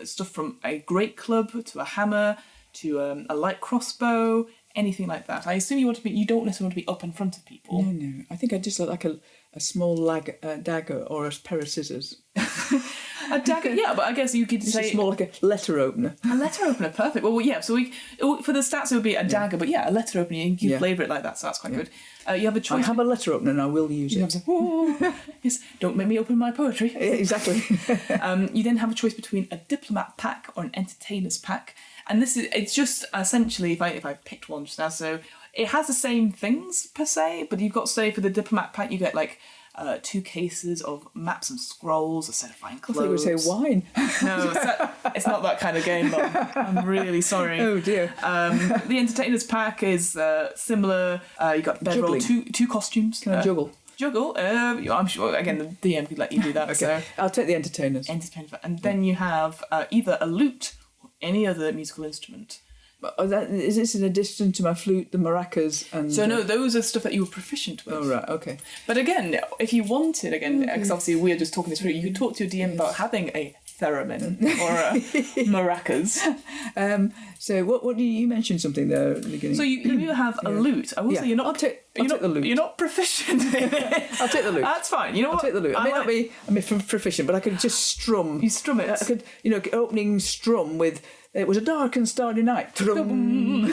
stuff from a great club to a hammer to a light crossbow, anything like that. I assume you don't necessarily want to be up in front of people. No. I think I just like a small dagger or a pair of scissors. A dagger, yeah, but I guess you could say... It's more like a letter opener. A letter opener, perfect. Well, yeah, so for the stats it would be a dagger, but yeah, a letter opener, you can flavour it like that, so that's quite good. You have a choice. I have a letter opener and I will use it. Yes, don't make me open my poetry. Yeah, exactly. You then have a choice between a diplomat pack or an entertainer's pack. And it's just essentially, if I picked one just now, so it has the same things per se, but you've got, say, for the diplomat pack, you get like 2 cases of maps and scrolls, a set of fine clothes. I thought you would say wine. No, it's not that kind of game, Mum. I'm really sorry. Oh dear. The entertainers pack is similar. You got bedroll, two costumes. Can I juggle? Juggle. I'm sure. Again, the DM could let you do that. Okay. So I'll take the entertainers. And then you have either a lute or any other musical instrument. Is this in addition to my flute, the maracas, and... So no, those are stuff that you were proficient with. Oh, right, okay. But again, if you wanted, because obviously we're just talking this through, you could talk to your DM about having a theremin or a maracas. So what do you mentioned something there at the beginning? So you have a lute. I will say I'll take the lute. You're not proficient in it. I'll take the lute. That's fine. You know I'll what? take the lute. I may not be proficient, but I could just strum. You strum it. I could, opening strum with... It was a dark and starry night. Yeah,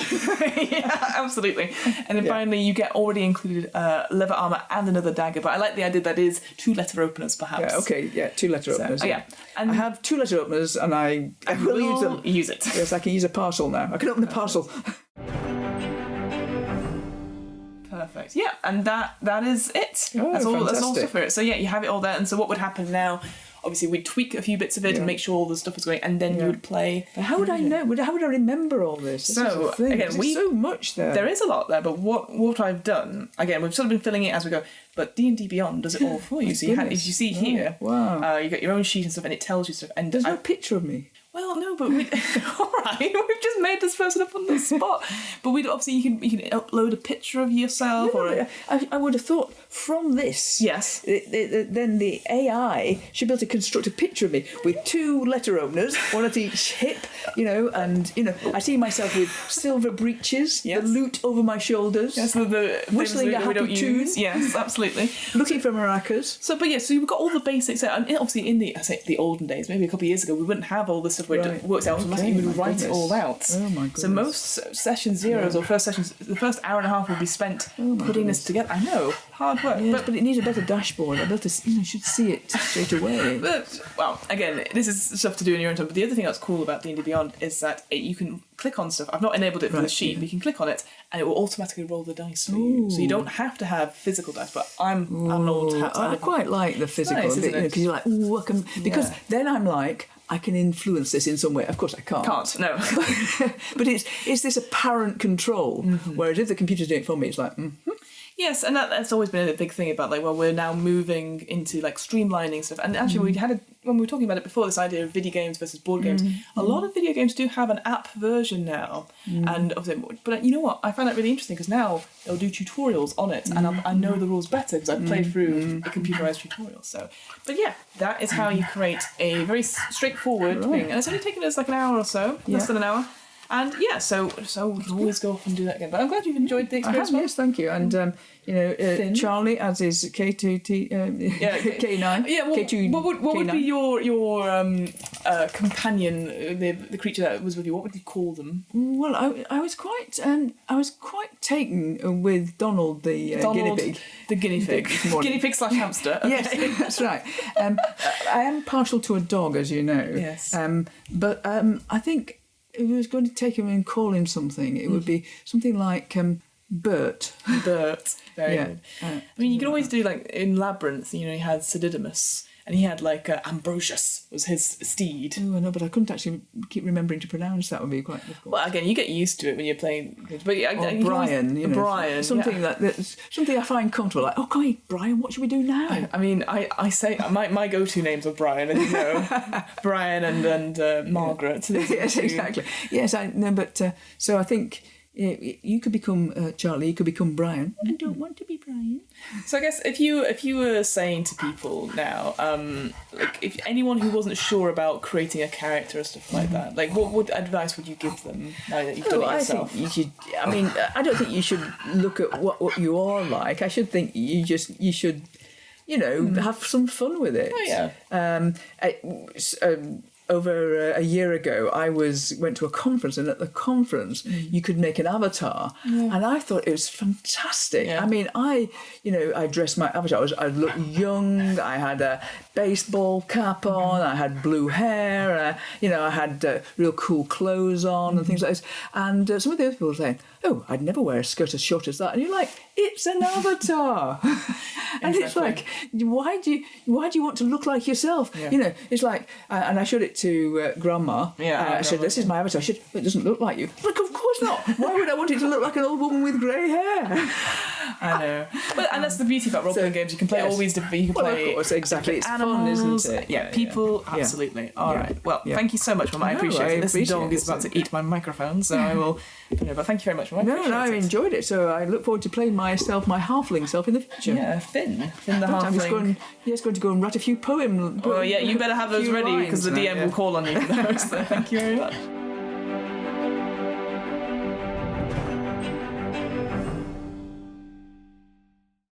absolutely. And then finally, you get already included leather armour and another dagger. But I like the idea that is 2 letter openers, perhaps. Yeah, okay, 2 letter openers. Yeah. And I have 2 letter openers, and I will use them. Use it. Yes, I can use a parcel now. I can open the parcel. Perfect. Yeah, and that is it. Oh, that's all fantastic. stuff for it. So yeah, you have it all there. And so what would happen now? Obviously, we'd tweak a few bits of it and make sure all the stuff was going, and then you would play. But how would I know? How would I remember all this? So again, there's so much there. There is a lot there, but what I've done, again, we've sort of been filling it as we go. But D&D Beyond does it all for you. So if you see here, you got your own sheet and stuff, and it tells you stuff. And there's no picture of me. Well, no, but all right, we've just made this person up on the spot. But obviously you can upload a picture of yourself. I would have thought from this. Yes. Then the AI should be able to construct a picture of me with 2 letter openers, one at each hip, and I see myself with silver breeches, the lute over my shoulders, the whistling a happy tune. Yes, absolutely. Looking for maracas. So you've got all the basics there. And obviously in the olden days, maybe a couple of years ago, we wouldn't have all this stuff where it works out automatically. You would write it all out. Oh my goodness. So most session zeros or first sessions, the first hour and a half will be spent putting this together. I know, hard work. Yes, but it needs a better dashboard. I bet you should see it straight away. But, well, again, this is stuff to do in your own time. But the other thing that's cool about D&D Beyond is that you can click on stuff. I've not enabled it for the sheet, but you can click on it and it will automatically roll the dice for you. So you don't have to have physical dice. But I'm an old hat. I quite like the physical nice, bit, because you're like, ooh, I can... Because then I'm like, I can influence this in some way. Of course I can't. No. But it's this apparent control, whereas if the computer's doing it for me, it's like, Yes, and that's always been a big thing about we're now moving into streamlining stuff. And actually, when we were talking about it before, this idea of video games versus board games. A lot of video games do have an app version now, and but you know what? I find that really interesting because now they'll do tutorials on it, and I know the rules better because I've played through a computerized tutorial. So, but yeah, that is how you create a very straightforward thing, and it's only taken us an hour or so, less than an hour. And yeah, so we can always go off and do that again. But I'm glad you've enjoyed the experience. Yes, thank you. And Charlie, as is K2T, K9. Yeah, K2. What would be your companion, the creature that was with you? What would you call them? Well, I was quite taken with Donald, the guinea pig. The guinea pig. Guinea pig / hamster. Okay. Yes, that's right. I am partial to a dog, as you know. Yes. But I think if I was going to take him and call him something, it would be something like Bert. Bert. Very good. I mean, you could always do, like, in Labyrinth, you know, he had Sididamus, and he had, like, Ambrosius was his steed. Oh, I know, but I couldn't actually keep remembering to pronounce. That would be quite difficult. Well, again, you get used to it when you're playing. But Brian, you know, Brian, something that's something I find comfortable. Like, okay, Brian, what should we do now? I mean, I say my go-to names are Brian, and you know, Brian and Margaret. Yes, exactly. Yes, I know, but so I think. You could become Charlie. You could become Brian. I don't want to be Brian. So I guess if you were saying to people now, like if anyone who wasn't sure about creating a character or stuff like that, like what advice would you give them now that you've done it yourself? I think you should. I mean, I don't think you should look at what you are like. I should think you should, you know, have some fun with it. Oh yeah. Over a year ago, I went to a conference, and at the conference, you could make an avatar, and I thought it was fantastic. Yeah. I mean, I dressed my avatar. I looked young. I had a baseball cap on. I had blue hair. I had real cool clothes on and things like this. And some of the other people were saying, "Oh, I'd never wear a skirt as short as that." And you're like, "It's an avatar," and it's like, why do you want to look like yourself? Yeah. You know, it's like, and I showed it to Grandma. Yeah, I said, "This is my avatar." She said, "It doesn't look like you." Like, of course not. Why would I want it to look like an old woman with grey hair? I know. But and that's the beauty about role-playing games. You can play all these different. You can play. Of course, exactly. It's animals, fun, isn't it? Yeah, people. Absolutely. All right. Well, thank you so much, Mum. I appreciate it. This dog is about to eat my microphone, so I will. But thank you very much, Mum. I enjoyed it. So I look forward to playing my halfling self in the future. Yeah, Finn the halfling. He's going to go and write a few poems. Oh yeah, you better have those ready because the DM will call on you for those. So thank you very much.